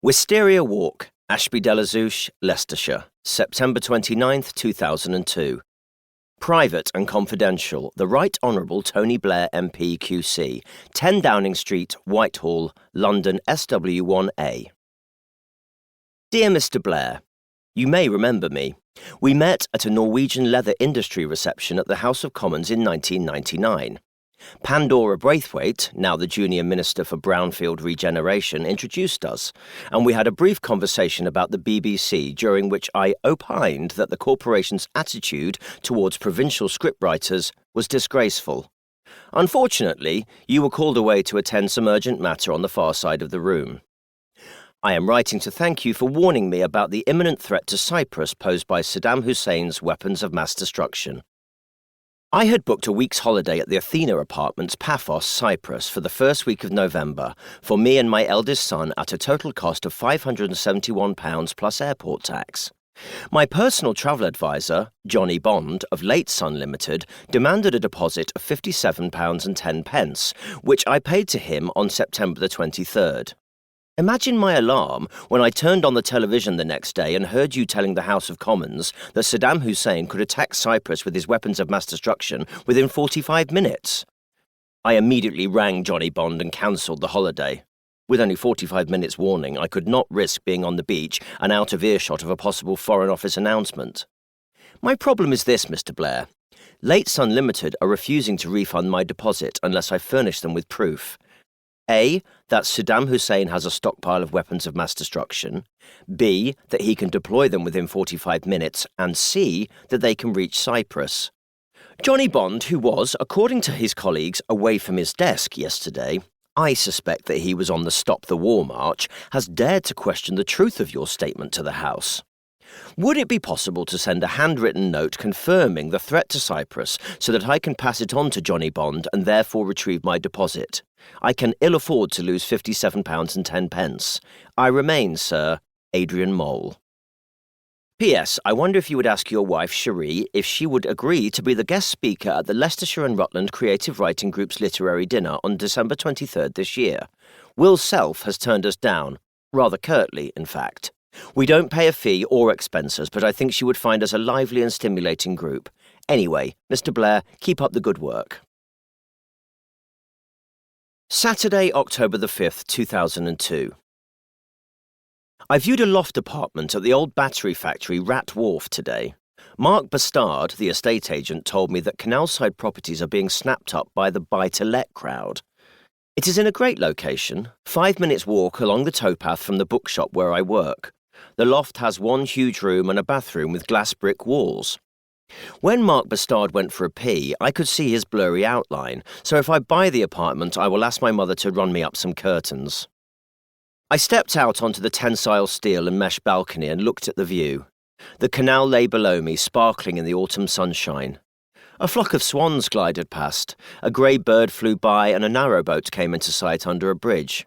Wisteria Walk, Ashby-de-la-Zouch, Leicestershire, September 29th, 2002. Private and confidential, the Right Honourable Tony Blair MP QC, 10 Downing Street, Whitehall, London SW1A. Dear Mr. Blair, you may remember me. We met at a Norwegian leather industry reception at the House of Commons in 1999. Pandora Braithwaite, now the Junior Minister for Brownfield Regeneration, introduced us, and we had a brief conversation about the BBC, during which I opined that the corporation's attitude towards provincial scriptwriters was disgraceful. Unfortunately, you were called away to attend some urgent matter on the far side of the room. I am writing to thank you for warning me about the imminent threat to Cyprus posed by Saddam Hussein's weapons of mass destruction. I had booked a week's holiday at the Athena Apartments, Paphos, Cyprus, for the first week of November for me and my eldest son at a total cost of £571 plus airport tax. My personal travel advisor, Johnny Bond of Late Sun Limited, demanded a deposit of £57.10, which I paid to him on September the 23rd. Imagine my alarm when I turned on the television the next day and heard you telling the House of Commons that Saddam Hussein could attack Cyprus with his weapons of mass destruction within 45 minutes. I immediately rang Johnny Bond and cancelled the holiday. With only 45 minutes warning, I could not risk being on the beach and out of earshot of a possible Foreign Office announcement. My problem is this, Mr. Blair. Late Sun Limited are refusing to refund my deposit unless I furnish them with proof. A, that Saddam Hussein has a stockpile of weapons of mass destruction, B, that he can deploy them within 45 minutes, and C, that they can reach Cyprus. Johnny Bond, who was, according to his colleagues, away from his desk yesterday, I suspect that he was on the Stop the War march, has dared to question the truth of your statement to the House. Would it be possible to send a handwritten note confirming the threat to Cyprus so that I can pass it on to Johnny Bond and therefore retrieve my deposit? I can ill afford to lose £57.10. I remain, sir, Adrian Mole. P.S. I wonder if you would ask your wife, Cherie, if she would agree to be the guest speaker at the Leicestershire and Rutland Creative Writing Group's literary dinner on December 23rd this year. Will Self has turned us down, rather curtly, in fact. We don't pay a fee or expenses, but I think she would find us a lively and stimulating group. Anyway, Mr. Blair, keep up the good work. Saturday, October the 5th, 2002. I viewed a loft apartment at the old battery factory Rat Wharf today. Mark Bastard, the estate agent, told me that canal-side properties are being snapped up by the buy-to-let crowd. It is in a great location, 5 minutes walk along the towpath from the bookshop where I work. The loft has one huge room and a bathroom with glass brick walls. When Mark Bastard went for a pee, I could see his blurry outline, so if I buy the apartment, I will ask my mother to run me up some curtains. I stepped out onto the tensile steel and mesh balcony and looked at the view. The canal lay below me, sparkling in the autumn sunshine. A flock of swans glided past, a grey bird flew by and a narrowboat came into sight under a bridge.